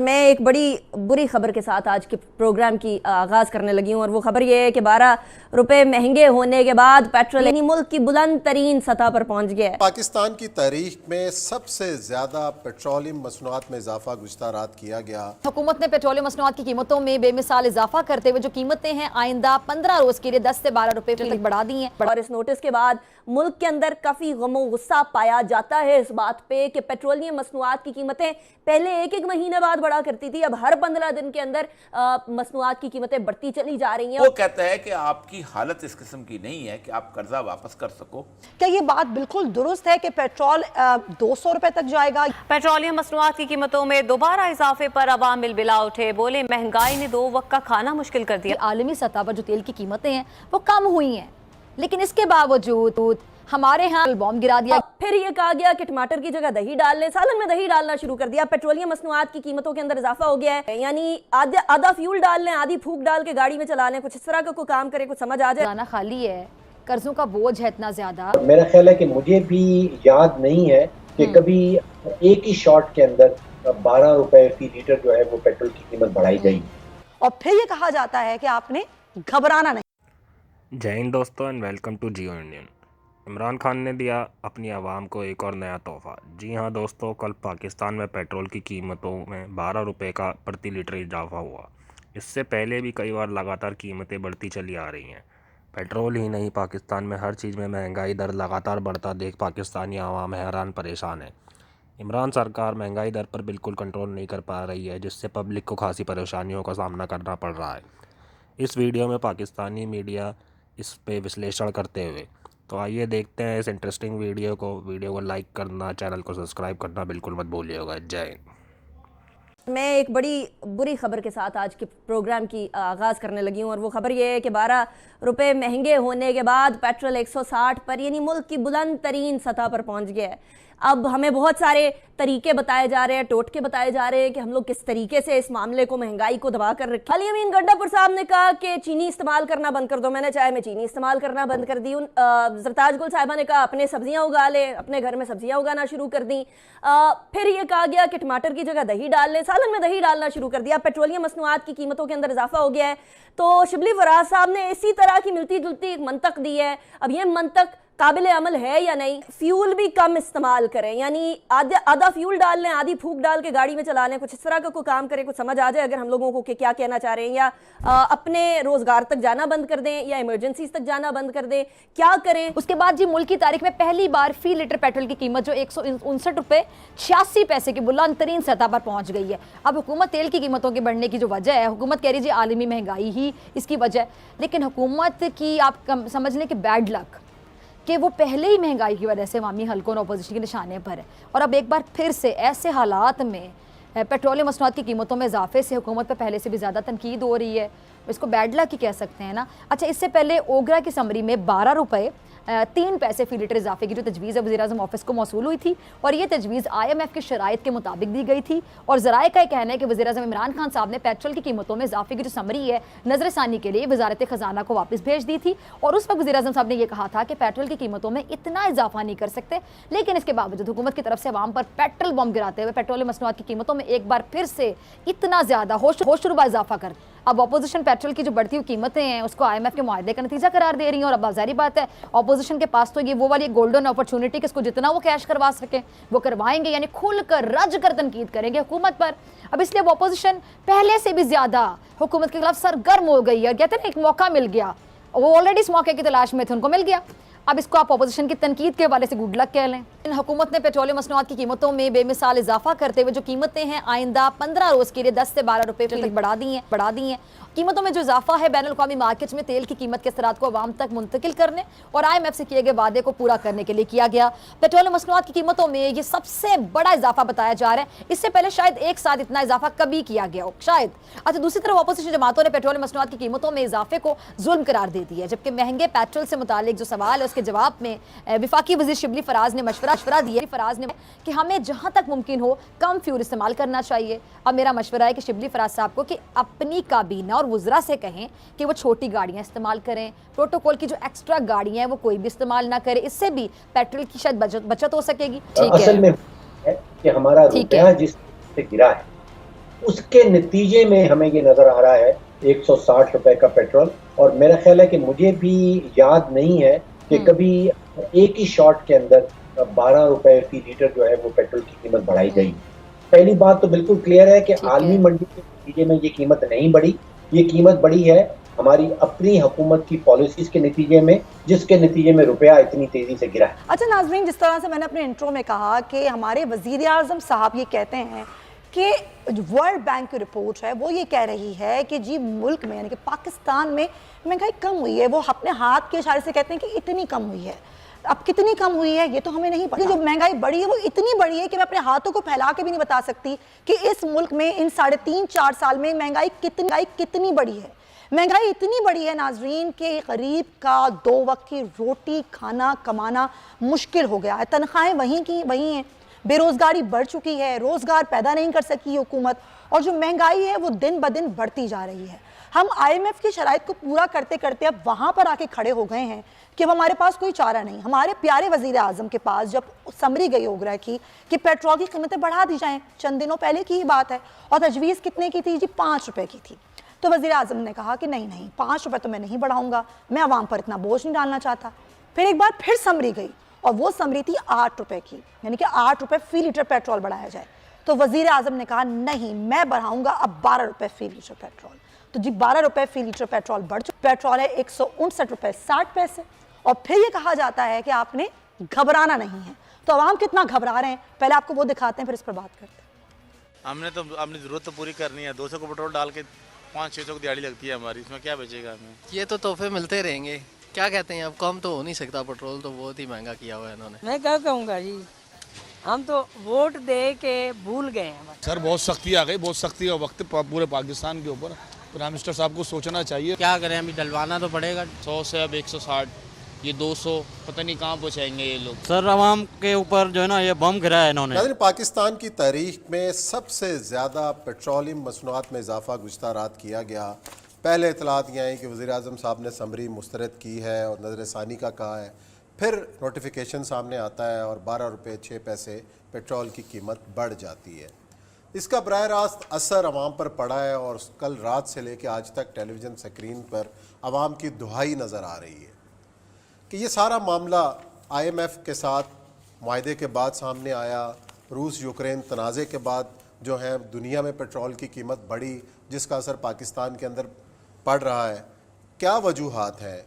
मैं एक बड़ी बुरी खबर के साथ आज के प्रोग्राम की आगाज करने लगी हूँ और वो खबर ये है कि 12 रुपए महंगे होने के बाद पेट्रोल यानी मुल्क की बुलंद तरीन सतह पर पहुंच गया है। पाकिस्तान की तारीख में सबसे ज्यादा पेट्रोलियम मसनूआत में इजाफा गुज़श्ता रात किया गया। हुकूमत ने पेट्रोलियम मसनूआत की कीमतों में बेमिसाल इजाफा करते हुए जो कीमतें हैं आइंदा 15 रोज के लिए 10 से 12 रुपए तक बढ़ा दी हैं। और इस नोटिस के बाद मुल्क के अंदर काफी गमो गुस्सा पाया जाता है इस बात पे कि पेट्रोलियम मसनूआत की कीमतें पहले एक महीने बाद बढ़ा करती थी, अब हर 15 दिन के अंदर मसनूआत की कीमतें बढ़ती चली जा रही हैं। वो कहता है कि आपकी हालत इस किस्म की नहीं है कि आप कर्जा वापस कर सको। क्या ये बात बिल्कुल दुरुस्त है कि पेट्रोल 200 रुपए तक जाएगा? पेट्रोलियम मसनूआत की कीमतों में दोबारा इजाफे पर अवाम बिलबिला उठे, बोले महंगाई ने 2 वक्त का खाना मुश्किल कर दिया। आलमी सतह पर जो तेल की कीमतें हैं वो कम हुई हैं, लेकिन इसके बावजूद हमारे यहाँ बॉम्ब गिरा दिया। फिर ये कहा गया कि टमाटर की जगह दही डाल लें, सालन में दही डालना शुरू कर दिया। पेट्रोलियम मसनूआत की कीमतों के अंदर इजाफा हो गया है, यानी आधा फ्यूल डाल लें, आधी फूक डाल के गाड़ी में चला लें, कुछ इस तरह का कोई काम करें, कुछ समझ आ जाए। खाना खाली है, कर्जों का बोझ है इतना ज्यादा। मेरा ख्याल है कि मुझे भी याद नहीं है कि कभी एक ही शॉट के अंदर 12 रुपए फी लीटर जो है वो पेट्रोल की कीमत बढ़ाई गई। और फिर ये कहा जाता है कि आपने घबराना नहीं। जय हिंद दोस्तों and welcome to Jio Indian. Imran Khan ने दिया अपनी आवाम को एक और नया तोहफा। जी हाँ दोस्तों, कल पाकिस्तान में पेट्रोल की कीमतों में 12 रुपये का प्रति लीटर इजाफा हुआ। इससे पहले भी कई बार लगातार कीमतें बढ़ती चली आ रही हैं। पेट्रोल ही नहीं, पाकिस्तान में हर चीज़ में महंगाई दर लगातार बढ़ता देख पाकिस्तानी आवाम हैरान परेशान है। इमरान सरकार महंगाई दर पर बिल्कुल कंट्रोल नहीं कर पा रही है, जिससे पब्लिक को खासी परेशानियों का सामना करना पड़ रहा है। इस वीडियो में पाकिस्तानी मीडिया इस पे विश्लेषण करते हुए, तो आइए देखते हैं इस इंटरेस्टिंग वीडियो को लाइक करना, चैनल को सब्सक्राइब करना बिल्कुल मत भूलिएगा। जय हिंद। मैं एक बड़ी बुरी खबर के साथ आज के प्रोग्राम की आगाज करने लगी हूँ और वो खबर ये है कि 12 रुपए महंगे होने के बाद पेट्रोल 160 पर यानी मुल्क की बुलंद तरीन सतह पर पहुंच गया है। अब हमें बहुत सारे तरीके बताए जा रहे हैं, टोटके बताए जा रहे हैं कि हम लोग किस तरीके से इस मामले को, महंगाई को दबा कर रखें। अली अमीन गंडापुर साहब ने कहा कि चीनी इस्तेमाल करना बंद कर दो। मैंने चाय में चीनी इस्तेमाल करना बंद कर दी। जरताज गुल साहिबा ने कहा अपने सब्जियां उगा ले, अपने घर में सब्जियां उगाना शुरू कर दी। फिर ये कहा गया कि टमाटर की जगह दही डाल ले, सालन में दही डालना शुरू कर दिया। पेट्रोलियम मसनूआत की कीमतों के अंदर इजाफा हो गया है। तो शिबली फराज साहब ने इसी तरह की मिलती जुलती एक मंतक दी है। अब ये मंतक काबिल अमल है या नहीं? फ्यूल भी कम इस्तेमाल करें, यानी आधा फ्यूल डाल लें, आधी फूक डाल के गाड़ी में चला लें, कुछ इस तरह का कोई काम करें, कुछ समझ आ जाए अगर हम लोगों को क्या कहना चाह रहे हैं। या अपने रोजगार तक जाना बंद कर दें या इमरजेंसीज तक जाना बंद कर दें, क्या करें? उसके बाद जी मुल्क की तारीख में पहली बार फी लीटर पेट्रोल की कीमत जो 159 रुपए 86 पैसे की बुलंद तरीन सतह पर पहुंच गई है। अब हुकूमत तेल की कीमतों के बढ़ने की जो वजह है, हुकूमत कह रही जी आलमी महंगाई ही इसकी वजह, लेकिन हुकूमत की आप समझ लें कि बैड लक कि वो पहले ही महंगाई की वजह से अवामी हलकों और अपोजिशन के निशाने पर है, और अब एक बार फिर से ऐसे हालात में पेट्रोलियम मसनूआत की कीमतों में इजाफे से हुकूमत पर पहले से भी ज़्यादा तनकीद हो रही है। इसको बैड लक ही कह सकते हैं ना। अच्छा, इससे पहले ओगरा की समरी में 12 रुपये 3 पैसे फी लीटर इजाफे की जो तजवीज़ है वज़ीर-ए-आज़म ऑफिस को मौसूल हुई थी, और ये तजवीज़ IMF की शराइत के मुताबिक दी गई थी। और ज़राए का कहना है कि वज़ीर-ए-आज़म इमरान खान साहब ने पेट्रोल की कीमतों में इजाफे की जो समरी है नज़रसानी के लिए वज़ारत ख़जाना को वापस भेज दी थी, और उस वक्त वज़ीर-ए-आज़म साहब ने यह कहा था कि पेट्रोल की कीमतों में इतना इजाफा नहीं कर सकते, लेकिन इसके बावजूद हुकूमत की तरफ से अवाम पर पेट्रोल बम गिराते हुए पेट्रोलियम मसनूआत की कीमतों में एक बार फिर से इतना ज़्यादा होशरुबा इजाफा कर अब अपोजिशन पेट्रोल की जो बढ़ती हुई कीमतें हैं उसको IMF के मुआहदे का नतीजा करार दे रही हैं। और अब जाहिर बात है अपोजिशन के पास तो ये वो वाली गोल्डन अपॉर्चुनिटी कि इसको जितना वो कैश करवा सके वो करवाएंगे, यानी खुलकर रज कर तनकीद करेंगे हुकूमत पर। अब इसलिए वो अपोजिशन पहले से भी ज्यादा हुकूमत के खिलाफ सरगर्म हो गई है। कहते हैं एक मौका मिल गया, वो ऑलरेडी इस मौके की तलाश में थे, उनको मिल गया। अब इसको आप अपोजिशन की तनकीद के हवाले से गुड लक कह लें। हुकूमत ने पेट्रोलियम मसनूआत की कीमतों में बेमिसाल इजाफा करते हुए जो कीमतें हैं आइंदा 15 रोज के लिए 10 से 12 रुपए तक बढ़ा दी हैं। कीमतों में जो इजाफा है बैनुल अक़वामी मार्केट में तेल की कीमत के असरात को आवाम तक मुंतकिल करने और IMF से किए गए वादे को पूरा करने के लिए किया गया। पेट्रोलियम मसनूआत की कीमतों में ये सबसे बड़ा इजाफा बताया जा रहा है। इससे पहले शायद एक साथ इतना इजाफा कभी किया गया हो, शायद। अच्छा, दूसरी तरफ अपोजिशन जमातों ने पेट्रोलियम मसनूआत की कीमतों में इजाफे को जुल्म करार दे दिया है, जबकि महंगे पेट्रोल से मुतालिक जो सवाल है उसके जवाब में विफाकी वज़ीर शिबली फराज ने मशवरा दिया कि हमें जहां तक मुमकिन हो कम फ्यूल इस्तेमाल करना चाहिए। अब मेरा मशवरा है कि शिबली फराज साहब को कि अपनी काबीना और वुज़रा से कहें कि वो छोटी गाड़ियां इस्तेमाल करें, प्रोटोकॉल की जो एक्स्ट्रा गाड़ियां हैं वो कोई भी इस्तेमाल ना करे, इससे भी पेट्रोल की शायद बचत हो सकेगी। ठीक है, असल में है कि हमारा रुपया जिस से गिरा है उसके नतीजे में हमें ये नजर आ रहा है 160 रुपए का पेट्रोल। और मेरा ख्याल है कि मुझे भी याद नहीं है कि कभी एक ही शॉट के अंदर 12 रुपए फी लीटर जो है वो पेट्रोल की कीमत बढ़ाई गई। पहली बात तो बिल्कुल क्लियर है कि आलमी मंडी के नतीजे में ये कीमत नहीं बढ़ी, ये कीमत बढ़ी है हमारी अपनी हुकूमत की पॉलिसीज के नतीजे में, जिसके नतीजे में रुपया इतनी तेजी से गिरा है। अच्छा नाज़रीन, जिस तरह से मैंने अपने इंट्रो में कहा कि हमारे वज़ीर आज़म साहब ये कहते हैं कि वर्ल्ड बैंक की रिपोर्ट है वो ये कह रही है कि जी मुल्क में यानी कि पाकिस्तान में महंगाई कम हुई है। वो अपने हाथ के इशारे से कहते हैं कि इतनी कम हुई है। अब कितनी कम हुई है ये तो हमें नहीं पता। जो महंगाई बढ़ी है वो इतनी बढ़ी है कि मैं अपने हाथों को फैला के भी नहीं बता सकती कि इस मुल्क में इन 3.5-4 साल में महंगाई कितनी बढ़ी है। महंगाई इतनी बढ़ी है नाजरीन कि गरीब का 2 वक्त की रोटी खाना कमाना मुश्किल हो गया है। तनख्वाहें वहीं की वहीं हैं, बेरोजगारी बढ़ चुकी है, रोजगार पैदा नहीं कर सकी हुकूमत, और जो महंगाई है वो दिन ब दिन बढ़ती जा रही है। हम IMF की शराइत को पूरा करते करते अब वहां पर आके खड़े हो गए हैं कि अब हमारे पास कोई चारा नहीं। हमारे प्यारे वजीर आजम के पास जब समरी गई ओगरा की कि पेट्रोल की कीमतें बढ़ा दी जाएं, चंद दिनों पहले की ही बात है, और तजवीज़ कितने की थी जी? 5 रुपए की थी। तो वज़ीर आज़म ने कहा कि नहीं 5 रुपए तो मैं नहीं बढ़ाऊंगा, मैं आवाम पर इतना बोझ नहीं डालना चाहता। फिर एक बार फिर समरी गई और वो समरी थी 8 रुपए की, यानी कि 8 रुपए फी लीटर पेट्रोल बढ़ाया जाए। तो वज़ीर आज़म ने कहा नहीं, मैं बढ़ाऊंगा अब 12 रुपए फी लीटर पेट्रोल। तो जी 12 रुपए फी लीटर पेट्रोल बढ़ चुका। पेट्रोल है 159 रुपए 60 पैसे। और फिर ये कहा जाता है कि आपने घबराना नहीं है। तो आवाम कितना घबरा रहे हैं पहले आपको वो दिखाते हैं, फिर इस पर बात करते हैं। हमने तो अपनी ज़रूरत तो पूरी करनी है। 200 को पेट्रोल डाल के 500-600 की दिहाड़ी लगती है हमारी, इसमें क्या बचेगा हमें? ये तो तोहफे मिलते रहेंगे, क्या कहते हैं, अब कम तो हो नहीं सकता। पेट्रोल तो बहुत ही महंगा किया हुआ है इन्होंने। मैं क्या कहूँगा जी, हम तो वोट दे के भूल गए हैं। सर बहुत सख्ती आ गई, बहुत सख्ती का वक्त पूरे पाकिस्तान के ऊपर। प्राइम मिनिस्टर साहब को सोचना चाहिए। क्या करें, अभी डलवाना तो पड़ेगा। 100 से अब 160, ये 200, पता नहीं कहाँ पहुँचाएंगे ये लोग। सर आवाम के ऊपर जो है ना ये बम गिराया है इन्होंने। पाकिस्तान की तारीख में सबसे ज़्यादा पेट्रोलियम मसनूआत में इजाफा गुज़श्ता रात किया गया। पहले इतलात ये आई कि वज़ीर आज़म साहब ने समरी मुस्तरद की है और नज़रसानी का कहा है, फिर नोटिफिकेशन सामने आता है और 12 रुपये 6 पैसे पेट्रोल की कीमत बढ़ जाती है। इसका बराह रास्त असर आवाम पर पड़ा है और कल रात से लेकर आज तक टेलीविज़न स्क्रीन पर आवाम की दुहाई नज़र आ रही है कि ये सारा मामला IMF के साथ मुआहदे के बाद सामने आया। रूस यूक्रेन तनाज़े के बाद जो है दुनिया में पेट्रोल की कीमत बढ़ी, जिसका असर पाकिस्तान के अंदर पड़ रहा है। क्या वजूहात हैं?